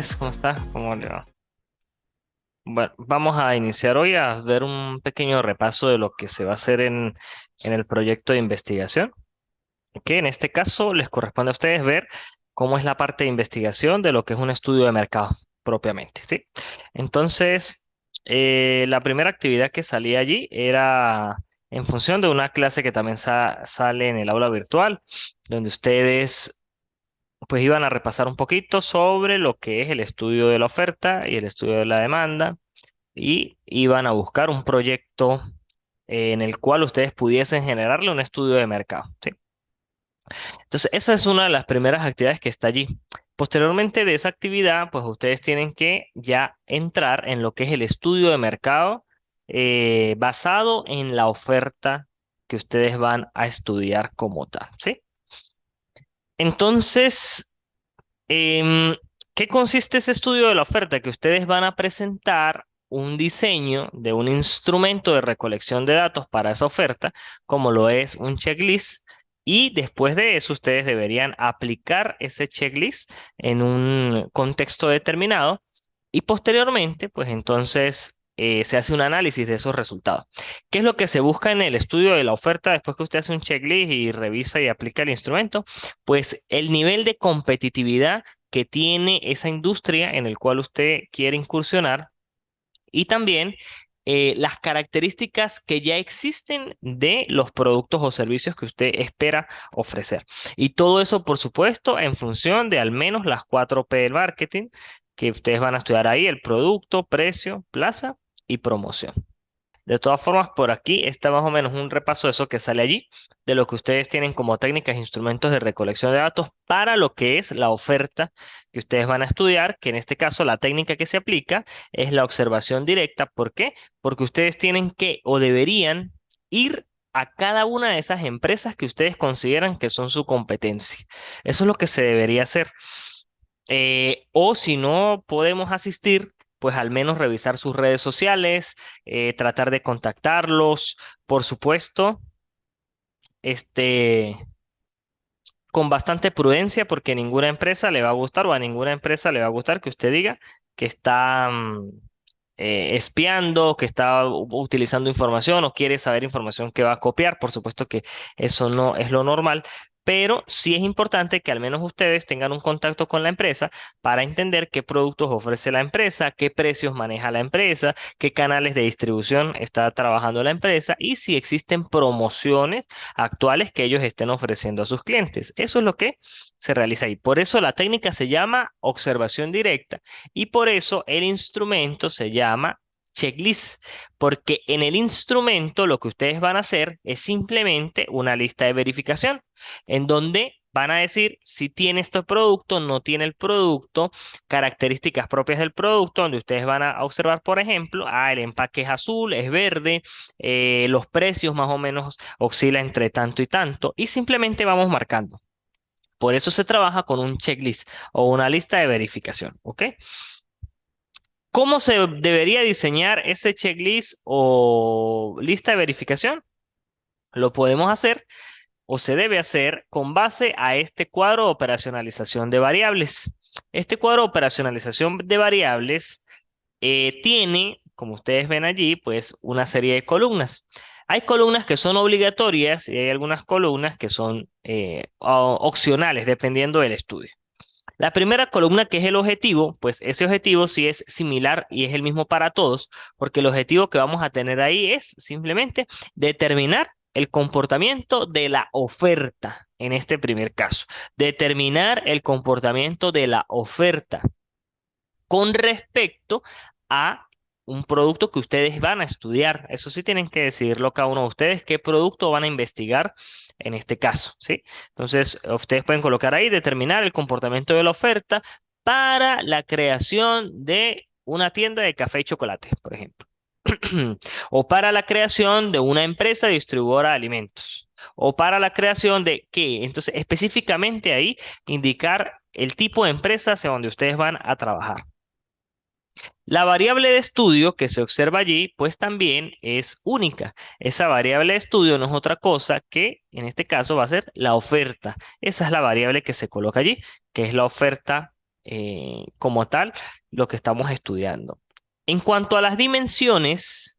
tardes, ¿cómo está? ¿Cómo le va? Bueno, vamos a iniciar hoy a ver un pequeño repaso de lo que se va a hacer en el proyecto de investigación, que en este caso les corresponde a ustedes ver cómo es la parte de investigación de lo que es un estudio de mercado propiamente, ¿sí? Entonces, la primera actividad que salía allí era en función de una clase que también sale en el aula virtual, donde ustedes pues iban a repasar un poquito sobre lo que es el estudio de la oferta y el estudio de la demanda y iban a buscar un proyecto en el cual ustedes pudiesen generarle un estudio de mercado, ¿sí? Entonces, esa es una de las primeras actividades que está allí. Posteriormente de esa actividad, pues ustedes tienen que ya entrar en lo que es el estudio de mercado basado en la oferta que ustedes van a estudiar como tal, ¿sí? Entonces, ¿qué consiste ese estudio de la oferta? Que ustedes van a presentar un diseño de un instrumento de recolección de datos para esa oferta, como lo es un checklist, y después de eso ustedes deberían aplicar ese checklist en un contexto determinado y posteriormente, pues entonces se hace un análisis de esos resultados. ¿Qué es lo que se busca en el estudio de la oferta después que usted hace un checklist y revisa y aplica el instrumento? Pues el nivel de competitividad que tiene esa industria en el cual usted quiere incursionar y también las características que ya existen de los productos o servicios que usted espera ofrecer. Y todo eso, por supuesto, en función de al menos las 4P del marketing que ustedes van a estudiar ahí, el producto, precio, plaza y promoción. De todas formas, por aquí está más o menos un repaso de eso que sale allí, de lo que ustedes tienen como técnicas e instrumentos de recolección de datos para lo que es la oferta que ustedes van a estudiar, que en este caso la técnica que se aplica es la observación directa. ¿Por qué? Porque ustedes tienen que o deberían ir a cada una de esas empresas que ustedes consideran que son su competencia. Eso es lo que se debería hacer. O si no podemos asistir, pues al menos revisar sus redes sociales, tratar de contactarlos, por supuesto, este, con bastante prudencia, porque ninguna empresa le va a gustar o a ninguna empresa le va a gustar que usted diga que está espiando, que está utilizando información o quiere saber información que va a copiar. Por supuesto que eso no es lo normal, pero sí es importante que al menos ustedes tengan un contacto con la empresa para entender qué productos ofrece la empresa, qué precios maneja la empresa, qué canales de distribución está trabajando la empresa y si existen promociones actuales que ellos estén ofreciendo a sus clientes. Eso es lo que se realiza ahí. Por eso la técnica se llama observación directa y por eso el instrumento se llama checklist, porque en el instrumento lo que ustedes van a hacer es simplemente una lista de verificación en donde van a decir si tiene este producto, no tiene el producto, características propias del producto, donde ustedes van a observar, por ejemplo, el empaque es azul, es verde, los precios más o menos oscilan entre tanto y tanto, y simplemente vamos marcando. Por eso se trabaja con un checklist o una lista de verificación, ¿ok? ¿Cómo se debería diseñar ese checklist o lista de verificación? Lo podemos hacer o se debe hacer con base a este cuadro de operacionalización de variables. Este cuadro de operacionalización de variables tiene, como ustedes ven allí, pues una serie de columnas. Hay columnas que son obligatorias y hay algunas columnas que son opcionales, dependiendo del estudio. La primera columna, que es el objetivo, pues ese objetivo sí es similar y es el mismo para todos, porque el objetivo que vamos a tener ahí es simplemente determinar el comportamiento de la oferta en este primer caso. Determinar el comportamiento de la oferta con respecto a un producto que ustedes van a estudiar. Eso sí tienen que decidirlo cada uno de ustedes, qué producto van a investigar en este caso, ¿sí? Entonces, ustedes pueden colocar ahí, determinar el comportamiento de la oferta para la creación de una tienda de café y chocolate, por ejemplo. O para la creación de una empresa distribuidora de alimentos. O para la creación de qué. Entonces, específicamente ahí indicar el tipo de empresa hacia donde ustedes van a trabajar. La variable de estudio que se observa allí, pues también es única. Esa variable de estudio no es otra cosa que, en este caso, va a ser la oferta. Esa es la variable que se coloca allí, que es la oferta como tal lo que estamos estudiando. En cuanto a las dimensiones,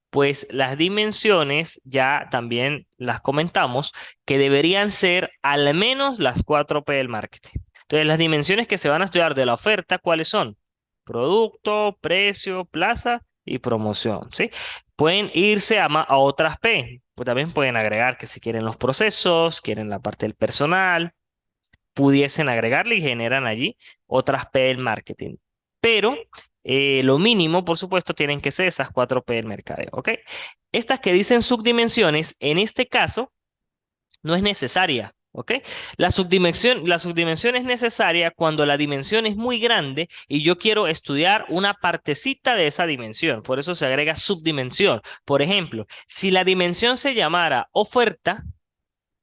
pues las dimensiones ya también las comentamos que deberían ser al menos las 4P del marketing. Entonces, las dimensiones que se van a estudiar de la oferta, ¿cuáles son? Producto, precio, plaza y promoción, ¿sí? Pueden irse a otras P, pues también pueden agregar que si quieren los procesos, quieren la parte del personal, pudiesen agregarle y generan allí otras P del marketing. Pero lo mínimo, por supuesto, tienen que ser esas 4P del mercadeo, ¿ok? Estas que dicen subdimensiones, en este caso, no es necesaria, ¿ok? La subdimensión es necesaria cuando la dimensión es muy grande y yo quiero estudiar una partecita de esa dimensión. Por eso se agrega subdimensión. Por ejemplo, si la dimensión se llamara oferta,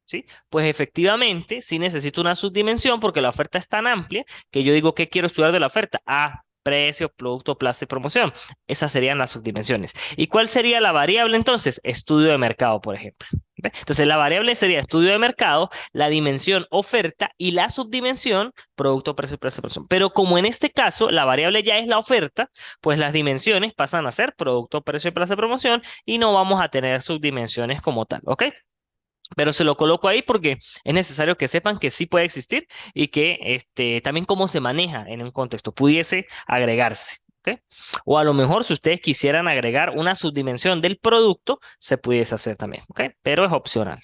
¿sí? Pues efectivamente, sí necesito una subdimensión porque la oferta es tan amplia que yo digo, ¿qué quiero estudiar de la oferta? Ah, precio, producto, plaza y promoción. Esas serían las subdimensiones. ¿Y cuál sería la variable entonces? Estudio de mercado, por ejemplo. ¿Ve? Entonces, la variable sería estudio de mercado, la dimensión oferta y la subdimensión producto, precio, plaza y promoción. Pero como en este caso la variable ya es la oferta, pues las dimensiones pasan a ser producto, precio, plaza y promoción y no vamos a tener subdimensiones como tal, ¿ok? Pero se lo coloco ahí porque es necesario que sepan que sí puede existir y que también cómo se maneja en un contexto pudiese agregarse. ¿Ok? O a lo mejor si ustedes quisieran agregar una subdimensión del producto, se pudiese hacer también. ¿Ok? Pero es opcional.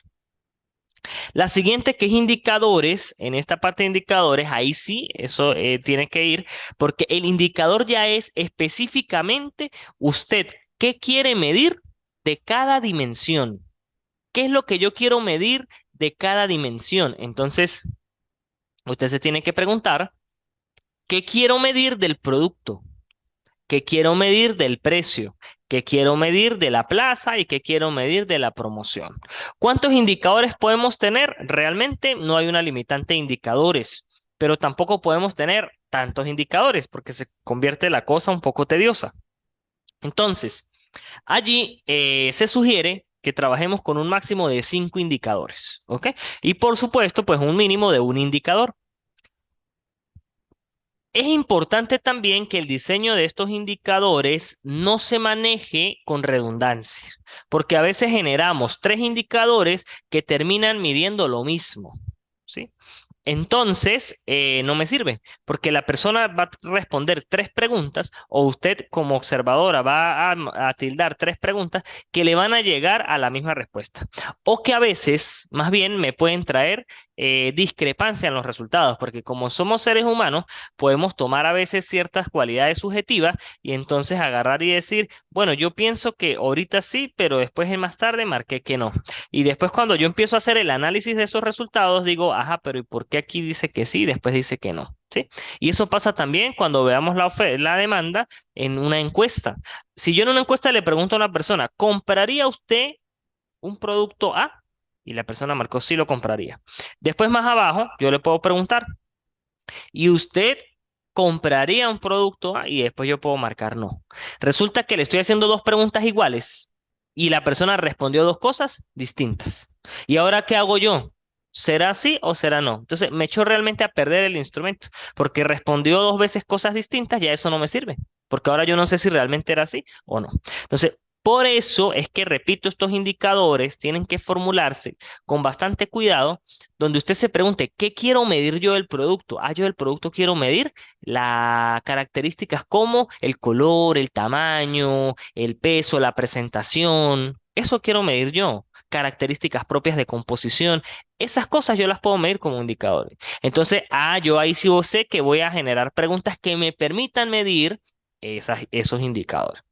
La siguiente que es indicadores, en esta parte de indicadores, ahí sí, eso tiene que ir, porque el indicador ya es específicamente usted qué quiere medir de cada dimensión. ¿Qué es lo que yo quiero medir de cada dimensión? Entonces, usted se tiene que preguntar, ¿qué quiero medir del producto? ¿Qué quiero medir del precio? ¿Qué quiero medir de la plaza? ¿Y qué quiero medir de la promoción? ¿Cuántos indicadores podemos tener? Realmente no hay una limitante de indicadores, pero tampoco podemos tener tantos indicadores porque se convierte la cosa un poco tediosa. Entonces, allí se sugiere que trabajemos con un máximo de 5 indicadores, ¿ok? Y por supuesto, pues un mínimo de un indicador. Es importante también que el diseño de estos indicadores no se maneje con redundancia, porque a veces generamos 3 indicadores que terminan midiendo lo mismo, ¿sí? Entonces, no me sirve, porque la persona va a responder 3 preguntas o usted como observadora va a tildar 3 preguntas que le van a llegar a la misma respuesta. O que a veces, más bien, me pueden traer discrepancia en los resultados, porque como somos seres humanos, podemos tomar a veces ciertas cualidades subjetivas y entonces agarrar y decir, bueno, yo pienso que ahorita sí, pero después en más tarde marqué que no. Y después cuando yo empiezo a hacer el análisis de esos resultados, digo, ajá, pero ¿y por qué aquí dice que sí y después dice que no? ¿Sí? Y eso pasa también cuando veamos la demanda en una encuesta. Si yo en una encuesta le pregunto a una persona, ¿compraría usted un producto A? Y la persona marcó sí lo compraría. Después más abajo, yo le puedo preguntar, ¿y usted compraría un producto A? Y después yo puedo marcar no. Resulta que le estoy haciendo 2 preguntas iguales y la persona respondió 2 cosas distintas. ¿Y ahora qué hago yo? ¿Será sí o será no? Entonces me echó realmente a perder el instrumento porque respondió 2 veces cosas distintas, ya eso no me sirve, porque ahora yo no sé si realmente era así o no. Entonces, por eso es que, repito, estos indicadores tienen que formularse con bastante cuidado donde usted se pregunte, ¿qué quiero medir yo del producto? Ah, yo del producto quiero medir las características como el color, el tamaño, el peso, la presentación. Eso quiero medir yo. Características propias de composición. Esas cosas yo las puedo medir como indicadores. Entonces, yo ahí sí sé que voy a generar preguntas que me permitan medir esos indicadores.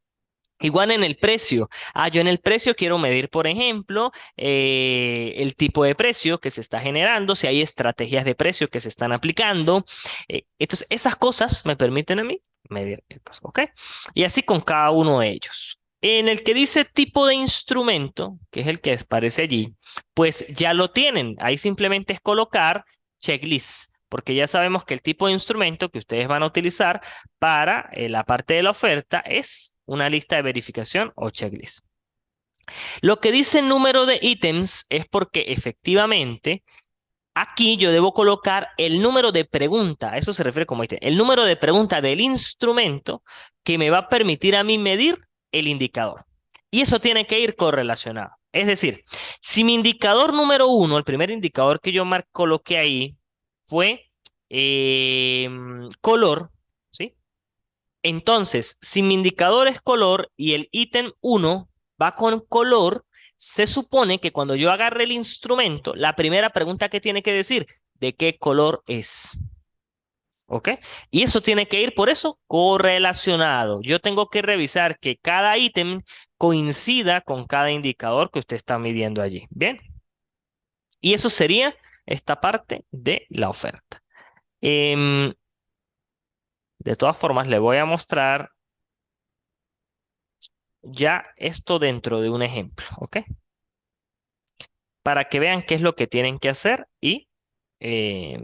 Igual en el precio. Yo en el precio quiero medir, por ejemplo, el tipo de precio que se está generando, si hay estrategias de precio que se están aplicando. Entonces, esas cosas me permiten a mí medir el costo, ¿ok? Y así con cada uno de ellos. En el que dice tipo de instrumento, que es el que aparece allí, pues ya lo tienen. Ahí simplemente es colocar checklist, porque ya sabemos que el tipo de instrumento que ustedes van a utilizar para la parte de la oferta es una lista de verificación o checklist. Lo que dice número de ítems es porque efectivamente Aquí yo debo colocar el número de pregunta, a eso se refiere como ítem, el número de pregunta del instrumento que me va a permitir a mí medir el indicador. Y eso tiene que ir correlacionado. Es decir, si mi indicador número uno, el primer indicador que yo coloqué ahí, fue color, ¿sí? Entonces, si mi indicador es color y el ítem uno va con color, se supone que cuando yo agarre el instrumento, la primera pregunta que tiene que decir, ¿de qué color es? ¿Ok? Y eso tiene que ir por eso correlacionado. Yo tengo que revisar que cada ítem coincida con cada indicador que usted está midiendo allí. Bien. Y eso sería esta parte de la oferta. Em, de todas formas, le voy a mostrar ya esto dentro de un ejemplo, ¿ok? Para que vean qué es lo que tienen que hacer y eh,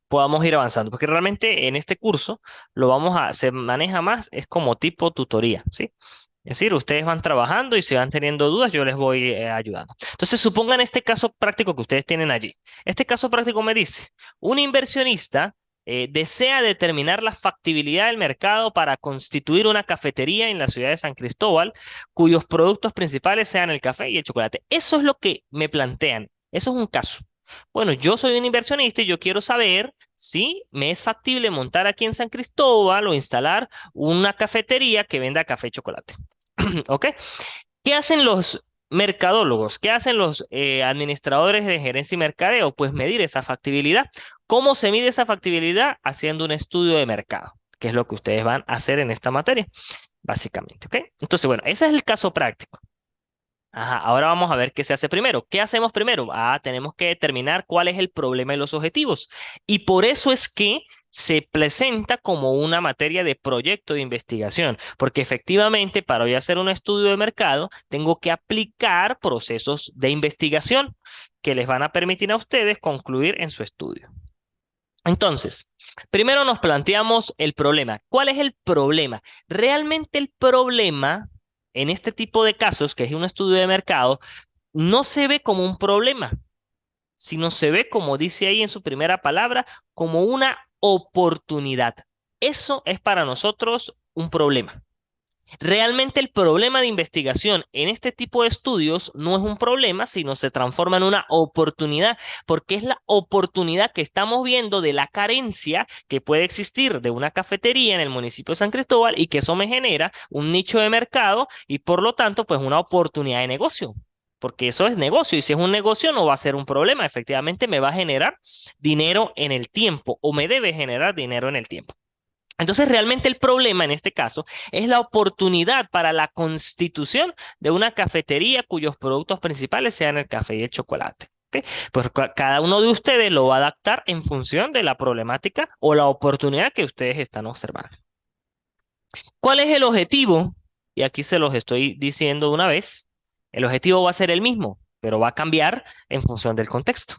podamos ir avanzando, porque realmente en este curso se maneja más, es como tipo tutoría, ¿sí? Es decir, ustedes van trabajando y si van teniendo dudas, yo les voy ayudando. Entonces, supongan este caso práctico que ustedes tienen allí. Este caso práctico me dice, un inversionista desea determinar la factibilidad del mercado para constituir una cafetería en la ciudad de San Cristóbal, cuyos productos principales sean el café y el chocolate. Eso es lo que me plantean. Eso es un caso. Bueno, yo soy un inversionista y yo quiero saber si me es factible montar aquí en San Cristóbal o instalar una cafetería que venda café y chocolate. ¿Ok? ¿Qué hacen los mercadólogos? ¿Qué hacen los administradores de gerencia y mercadeo? Pues medir esa factibilidad. ¿Cómo se mide esa factibilidad? Haciendo un estudio de mercado, que es lo que ustedes van a hacer en esta materia, básicamente. ¿Ok? Entonces, bueno, ese es el caso práctico. Ajá, ahora vamos a ver qué se hace primero. ¿Qué hacemos primero? Tenemos que determinar cuál es el problema y los objetivos. Y por eso es que se presenta como una materia de proyecto de investigación, porque efectivamente para hoy hacer un estudio de mercado tengo que aplicar procesos de investigación que les van a permitir a ustedes concluir en su estudio. Entonces, primero nos planteamos el problema. ¿Cuál es el problema? Realmente el problema en este tipo de casos, que es un estudio de mercado, no se ve como un problema, sino se ve, como dice ahí en su primera palabra, como una oportunidad. Eso es para nosotros un problema. Realmente el problema de investigación en este tipo de estudios no es un problema, sino se transforma en una oportunidad, porque es la oportunidad que estamos viendo de la carencia que puede existir de una cafetería en el municipio de San Cristóbal y que eso me genera un nicho de mercado y por lo tanto pues una oportunidad de negocio. Porque eso es negocio y si es un negocio no va a ser un problema, efectivamente me va a generar dinero en el tiempo o me debe generar dinero en el tiempo. Entonces, realmente el problema en este caso es la oportunidad para la constitución de una cafetería cuyos productos principales sean el café y el chocolate. ¿Ok? Pues cada uno de ustedes lo va a adaptar en función de la problemática o la oportunidad que ustedes están observando. ¿Cuál es el objetivo? Y aquí se los estoy diciendo una vez. El objetivo va a ser el mismo, pero va a cambiar en función del contexto.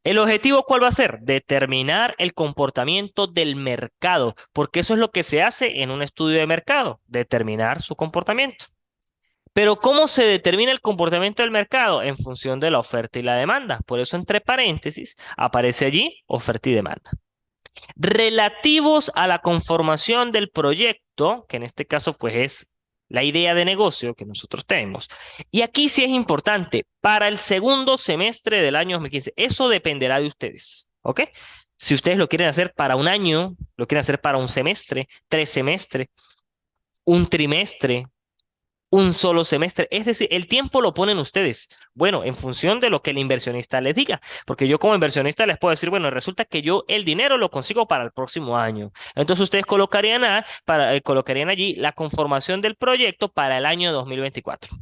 ¿El objetivo cuál va a ser? Determinar el comportamiento del mercado, porque eso es lo que se hace en un estudio de mercado, determinar su comportamiento. Pero ¿cómo se determina el comportamiento del mercado? En función de la oferta y la demanda. Por eso entre paréntesis aparece allí oferta y demanda. Relativos a la conformación del proyecto, que en este caso pues es la idea de negocio que nosotros tenemos. Y aquí sí es importante, para el segundo semestre del año 2015, eso dependerá de ustedes, ¿ok? Si ustedes lo quieren hacer para un año, lo quieren hacer para un semestre, 3 semestres, un trimestre, un solo semestre. Es decir, el tiempo lo ponen ustedes. Bueno, en función de lo que el inversionista les diga. Porque yo como inversionista les puedo decir, bueno, resulta que yo el dinero lo consigo para el próximo año. Entonces ustedes colocarían allí la conformación del proyecto para el año 2024.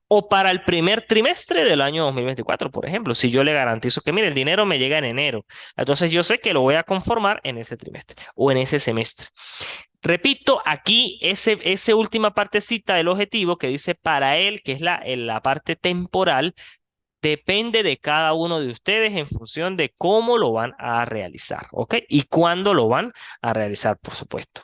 O para el primer trimestre del año 2024, por ejemplo, si yo le garantizo que, mire, el dinero me llega en enero, entonces yo sé que lo voy a conformar en ese trimestre o en ese semestre. Repito, aquí ese última partecita del objetivo que dice para él, que es la parte temporal, depende de cada uno de ustedes en función de cómo lo van a realizar, ¿ok? Y cuándo lo van a realizar, por supuesto.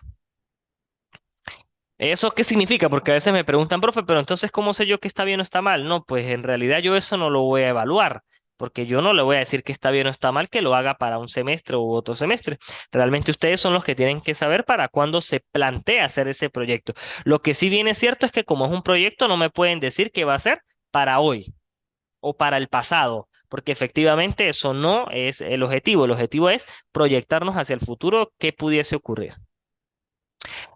¿Eso qué significa? Porque a veces me preguntan, profe, pero entonces, ¿cómo sé yo que está bien o está mal? No, pues en realidad yo eso no lo voy a evaluar, porque yo no le voy a decir que está bien o está mal que lo haga para un semestre u otro semestre. Realmente ustedes son los que tienen que saber para cuándo se plantea hacer ese proyecto. Lo que sí viene cierto es que como es un proyecto, no me pueden decir que va a ser para hoy o para el pasado, porque efectivamente eso no es el objetivo. El objetivo es proyectarnos hacia el futuro que pudiese ocurrir.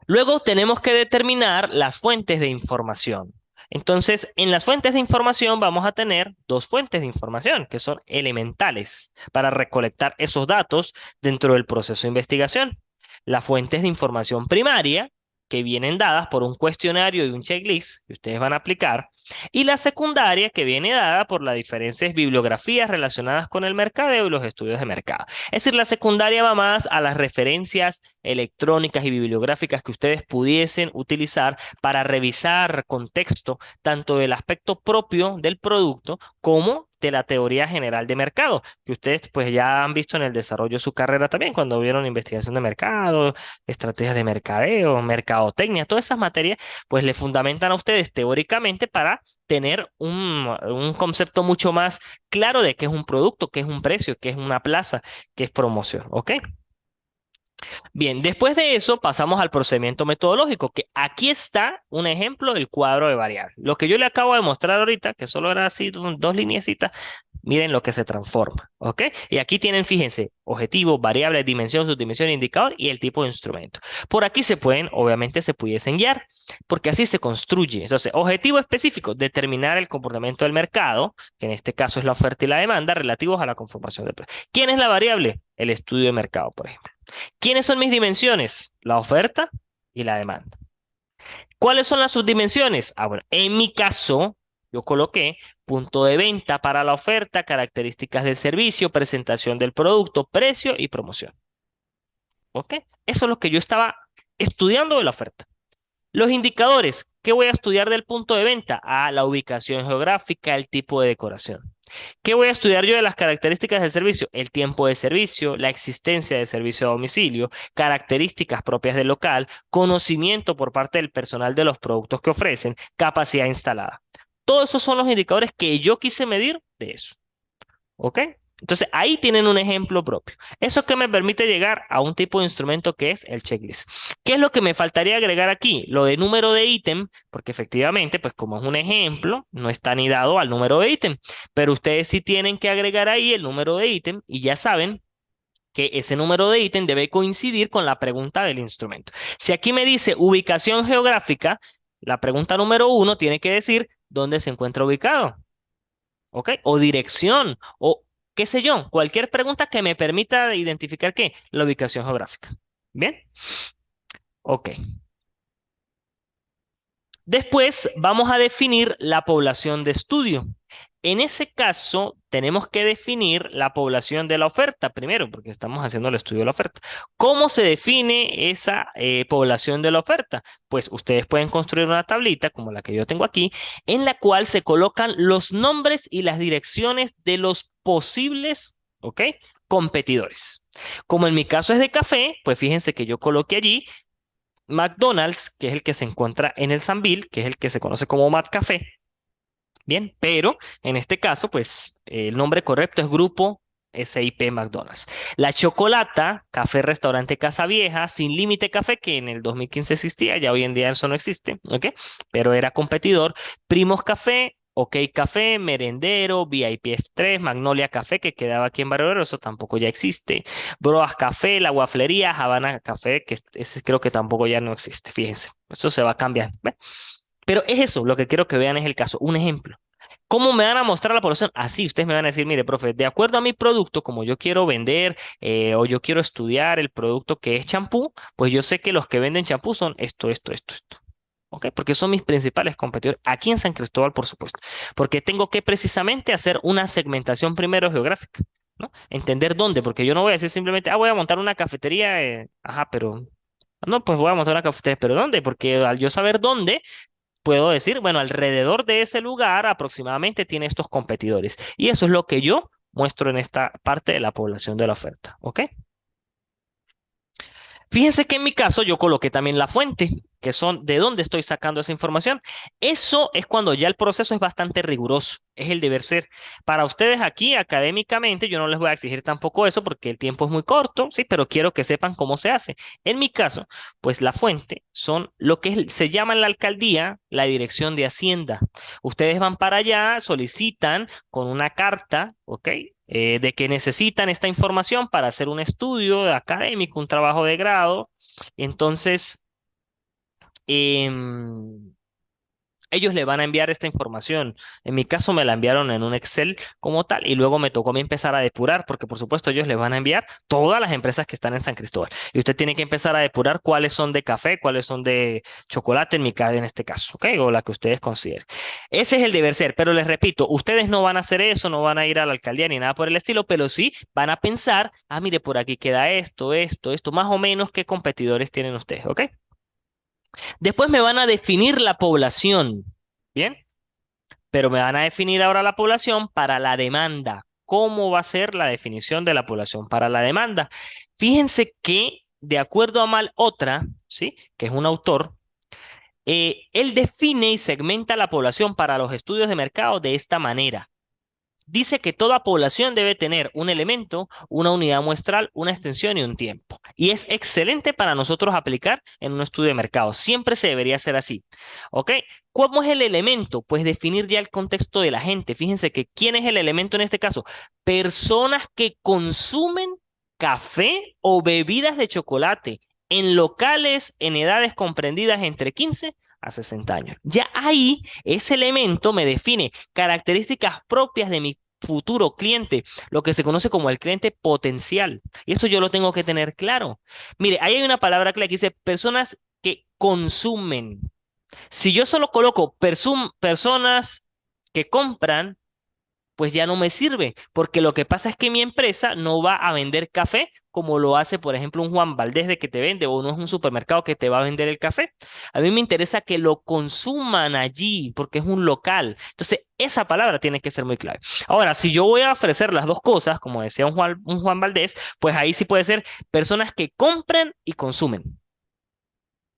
Luego tenemos que determinar las fuentes de información. Entonces, en las fuentes de información vamos a tener dos fuentes de información que son elementales para recolectar esos datos dentro del proceso de investigación. Las fuentes de información primaria, que vienen dadas por un cuestionario y un checklist que ustedes van a aplicar, y la secundaria, que viene dada por las diferentes bibliografías relacionadas con el mercadeo y los estudios de mercado. Es decir, la secundaria va más a las referencias electrónicas y bibliográficas que ustedes pudiesen utilizar para revisar contexto tanto del aspecto propio del producto como de la teoría general de mercado, que ustedes pues ya han visto en el desarrollo de su carrera también, cuando vieron investigación de mercado, estrategias de mercadeo, mercadotecnia, todas esas materias, pues le fundamentan a ustedes teóricamente para tener un concepto mucho más claro de qué es un producto, qué es un precio, qué es una plaza, qué es promoción, ¿ok? Bien, después de eso pasamos al procedimiento metodológico, que aquí está un ejemplo del cuadro de variables. Lo que yo le acabo de mostrar ahorita, que solo era así dos lineecitas, miren lo que se transforma, ¿ok? Y aquí tienen, fíjense, objetivo, variable, dimensión, subdimensión, indicador y el tipo de instrumento. Por aquí se pueden, obviamente se pudiesen guiar, porque así se construye. Entonces, objetivo específico, determinar el comportamiento del mercado, que en este caso es la oferta y la demanda, relativos a la conformación del precio. ¿Quién es la variable? El estudio de mercado, por ejemplo. ¿Quiénes son mis dimensiones? La oferta y la demanda. ¿Cuáles son las subdimensiones? Ah, bueno, en mi caso, yo coloqué punto de venta para la oferta, características del servicio, presentación del producto, precio y promoción. ¿Ok? Eso es lo que yo estaba estudiando de la oferta. Los indicadores, ¿qué voy a estudiar del punto de venta? Ah, la ubicación geográfica, el tipo de decoración. ¿Qué voy a estudiar yo de las características del servicio? El tiempo de servicio, la existencia de servicio a domicilio, características propias del local, conocimiento por parte del personal de los productos que ofrecen, capacidad instalada. Todos esos son los indicadores que yo quise medir de eso. ¿Ok? Entonces ahí tienen un ejemplo propio. Eso que me permite llegar a un tipo de instrumento que es el checklist. ¿Qué es lo que me faltaría agregar aquí? Lo de número de ítem, porque efectivamente, pues como es un ejemplo, no está ni dado al número de ítem, pero ustedes sí tienen que agregar ahí el número de ítem y ya saben que ese número de ítem debe coincidir con la pregunta del instrumento. Si aquí me dice ubicación geográfica, la pregunta número uno tiene que decir dónde se encuentra ubicado. ¿Ok? O dirección, o qué sé yo, cualquier pregunta que me permita identificar qué, la ubicación geográfica. Bien, ok. Después vamos a definir la población de estudio. En ese caso, tenemos que definir la población de la oferta primero, porque estamos haciendo el estudio de la oferta. ¿Cómo se define esa población de la oferta? Pues ustedes pueden construir una tablita, como la que yo tengo aquí, en la cual se colocan los nombres y las direcciones de los posibles, ¿ok? Competidores. Como en mi caso es de café, pues fíjense que yo coloqué allí McDonald's, que es el que se encuentra en el Sambil, que es el que se conoce como Café. Bien, pero en este caso, pues el nombre correcto es Grupo SIP McDonald's. La Chocolata, Café Restaurante Casa Vieja, Sin Límite Café, que en el 2015 existía, ya hoy en día eso no existe, ¿ok? Pero era competidor. Primos Café, OK Café, Merendero, VIP F3, Magnolia Café, que quedaba aquí en Barrio Obrero, eso tampoco ya existe. Broas Café, La Guaflería, Habana Café, que ese creo que tampoco ya no existe, fíjense. Eso se va a cambiar. ¿Ve? Pero es eso, lo que quiero que vean es el caso. Un ejemplo. ¿Cómo me van a mostrar la población? Así, ustedes me van a decir, mire, profe, de acuerdo a mi producto, como yo quiero vender o yo quiero estudiar el producto que es champú, pues yo sé que los que venden champú son esto. ¿Ok? Porque son mis principales competidores aquí en San Cristóbal, por supuesto. Porque tengo que precisamente hacer una segmentación primero geográfica, ¿no? Entender dónde, porque yo no voy a decir simplemente, voy a montar una cafetería, ajá, pero no, pues voy a montar una cafetería, pero ¿dónde? Porque al yo saber dónde, puedo decir, bueno, alrededor de ese lugar aproximadamente tiene estos competidores. Y eso es lo que yo muestro en esta parte de la población de la oferta. ¿Ok? Fíjense que en mi caso yo coloqué también la fuente, que son de dónde estoy sacando esa información. Eso es cuando ya el proceso es bastante riguroso, es el deber ser. Para ustedes aquí, académicamente, yo no les voy a exigir tampoco eso porque el tiempo es muy corto, sí, pero quiero que sepan cómo se hace. En mi caso, pues la fuente son lo que se llama en la alcaldía la dirección de Hacienda. Ustedes van para allá, solicitan con una carta, ¿ok? De que necesitan esta información para hacer un estudio académico, un trabajo de grado. Entonces, em, ellos le van a enviar esta información. En mi caso me la enviaron en un Excel como tal y luego me tocó a mí empezar a depurar porque por supuesto ellos le van a enviar todas las empresas que están en San Cristóbal y usted tiene que empezar a depurar cuáles son de café, cuáles son de chocolate en mi caso, en este caso, ¿ok? O la que ustedes consideren. Ese es el deber ser, pero les repito, ustedes no van a hacer eso, no van a ir a la alcaldía ni nada por el estilo, pero sí van a pensar, ah, mire, por aquí queda esto, más o menos qué competidores tienen ustedes, ¿ok? Después me van a definir la población, ¿bien? Pero me van a definir ahora la población para la demanda. ¿Cómo va a ser la definición de la población para la demanda? Fíjense que, de acuerdo a Malhotra, ¿sí? Que es un autor, él define y segmenta la población para los estudios de mercado de esta manera. Dice que toda población debe tener un elemento, una unidad muestral, una extensión y un tiempo. Y es excelente para nosotros aplicar en un estudio de mercado. Siempre se debería hacer así. ¿Ok? ¿Cómo es el elemento? Pues definir ya el contexto de la gente. Fíjense que ¿quién es el elemento en este caso? Personas que consumen café o bebidas de chocolate en locales en edades comprendidas entre 15 a 60 años. Ya ahí ese elemento me define características propias de mi futuro cliente, lo que se conoce como el cliente potencial. Y eso yo lo tengo que tener claro. Mire, ahí hay una palabra clave que dice personas que consumen. Si yo solo coloco personas que compran, pues ya no me sirve, porque lo que pasa es que mi empresa no va a vender café como lo hace, por ejemplo, un Juan Valdés de que te vende o no es un supermercado que te va a vender el café. A mí me interesa que lo consuman allí porque es un local. Entonces, esa palabra tiene que ser muy clave. Ahora, si yo voy a ofrecer las dos cosas, como decía un Juan Valdés, pues ahí sí puede ser personas que compran y consumen.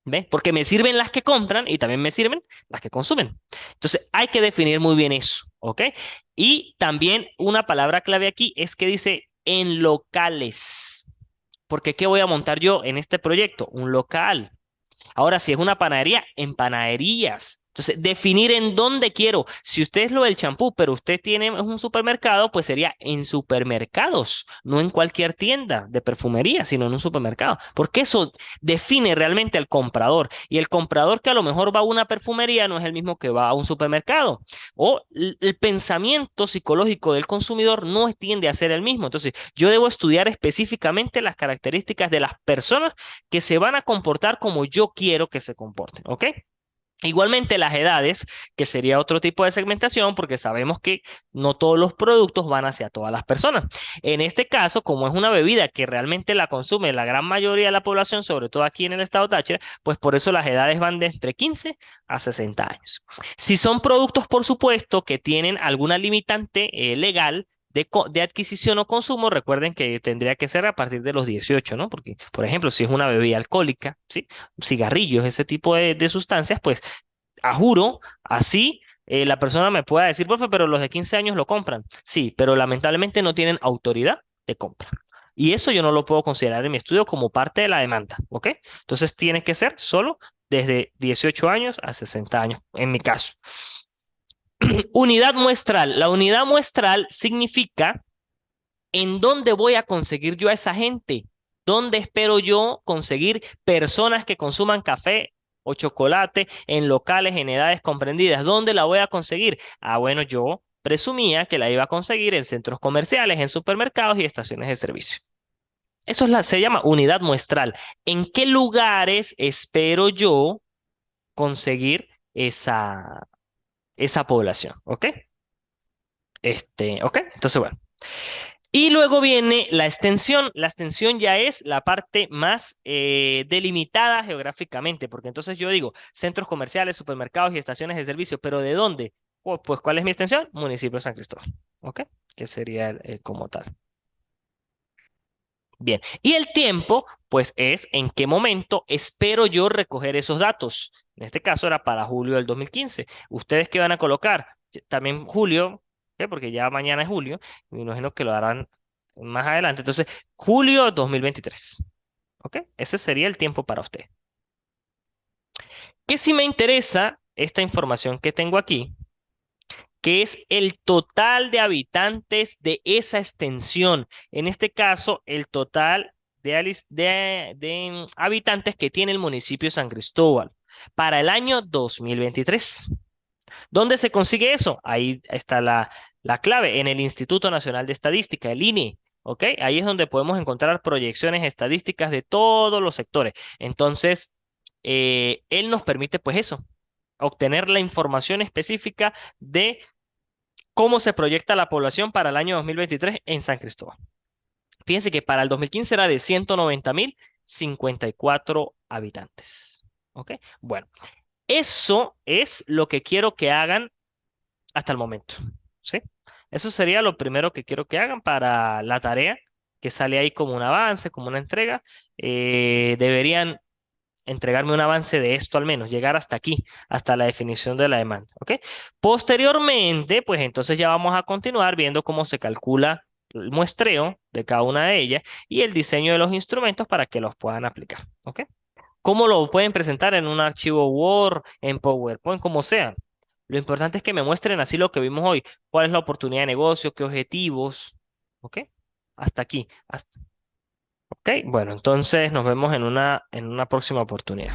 ¿Ve? Porque me sirven las que compran y también me sirven las que consumen. Entonces hay que definir muy bien eso, ¿ok? Y también una palabra clave aquí es que dice en locales. Porque ¿qué voy a montar yo en este proyecto? Un local. Ahora, si es una panadería, en panaderías. Entonces, definir en dónde quiero. Si usted es lo del champú, pero usted tiene un supermercado, pues sería en supermercados, no en cualquier tienda de perfumería, sino en un supermercado. Porque eso define realmente al comprador. Y el comprador que a lo mejor va a una perfumería no es el mismo que va a un supermercado. O el pensamiento psicológico del consumidor no tiende a ser el mismo. Entonces, yo debo estudiar específicamente las características de las personas que se van a comportar como yo quiero que se comporten, ¿ok? Igualmente las edades, que sería otro tipo de segmentación, porque sabemos que no todos los productos van hacia todas las personas. En este caso, como es una bebida que realmente la consume la gran mayoría de la población, sobre todo aquí en el estado Táchira, pues por eso las edades van de entre 15 a 60 años. Si son productos, por supuesto, que tienen alguna limitante legal, de adquisición o consumo, recuerden que tendría que ser a partir de los 18, ¿no? Porque, por ejemplo, si es una bebida alcohólica, ¿sí? Cigarrillos, ese tipo de sustancias, pues a juro, así la persona me pueda decir, profe, pero los de 15 años lo compran. Sí, pero lamentablemente no tienen autoridad de compra. Y eso yo no lo puedo considerar en mi estudio como parte de la demanda, ¿ok? Entonces tiene que ser solo desde 18 años a 60 años, en mi caso. Unidad muestral. La unidad muestral significa en dónde voy a conseguir yo a esa gente. ¿Dónde espero yo conseguir personas que consuman café o chocolate en locales en edades comprendidas? ¿Dónde la voy a conseguir? Ah, bueno, yo presumía que la iba a conseguir en centros comerciales, en supermercados y estaciones de servicio. Eso es se llama unidad muestral. ¿En qué lugares espero yo conseguir esa población? ¿Ok? ¿Ok? Entonces, bueno. Y luego viene la extensión. La extensión ya es la parte más delimitada geográficamente, porque entonces yo digo centros comerciales, supermercados y estaciones de servicio, pero ¿de dónde? Pues, ¿cuál es mi extensión? Municipio de San Cristóbal, ¿ok? Que sería como tal. Bien, y el tiempo, pues es en qué momento espero yo recoger esos datos. En este caso era para julio del 2015. ¿Ustedes qué van a colocar? También julio, ¿ok? Porque ya mañana es julio, me imagino que lo harán más adelante. Entonces, julio 2023, ¿ok? Ese sería el tiempo para usted. ¿Qué si me interesa esta información que tengo aquí? Que es el total de habitantes de esa extensión. En este caso, el total de habitantes que tiene el municipio de San Cristóbal para el año 2023. ¿Dónde se consigue eso? Ahí está la clave, en el Instituto Nacional de Estadística, el INE. ¿Ok? Ahí es donde podemos encontrar proyecciones estadísticas de todos los sectores. Entonces, él nos permite, pues eso, obtener la información específica de cómo se proyecta la población para el año 2023 en San Cristóbal. Fíjense que para el 2015 era de 190.054 habitantes. ¿Ok? Bueno, eso es lo que quiero que hagan hasta el momento. ¿Sí? Eso sería lo primero que quiero que hagan para la tarea, que sale ahí como un avance, como una entrega. Deberían entregarme un avance de esto al menos, llegar hasta aquí, hasta la definición de la demanda, ¿ok? Posteriormente, pues entonces ya vamos a continuar viendo cómo se calcula el muestreo de cada una de ellas y el diseño de los instrumentos para que los puedan aplicar, ¿ok? ¿Cómo lo pueden presentar en un archivo Word, en PowerPoint, como sea? Lo importante es que me muestren así lo que vimos hoy, cuál es la oportunidad de negocio, qué objetivos, ¿ok? Hasta aquí, hasta. Ok, bueno, entonces nos vemos en una próxima oportunidad.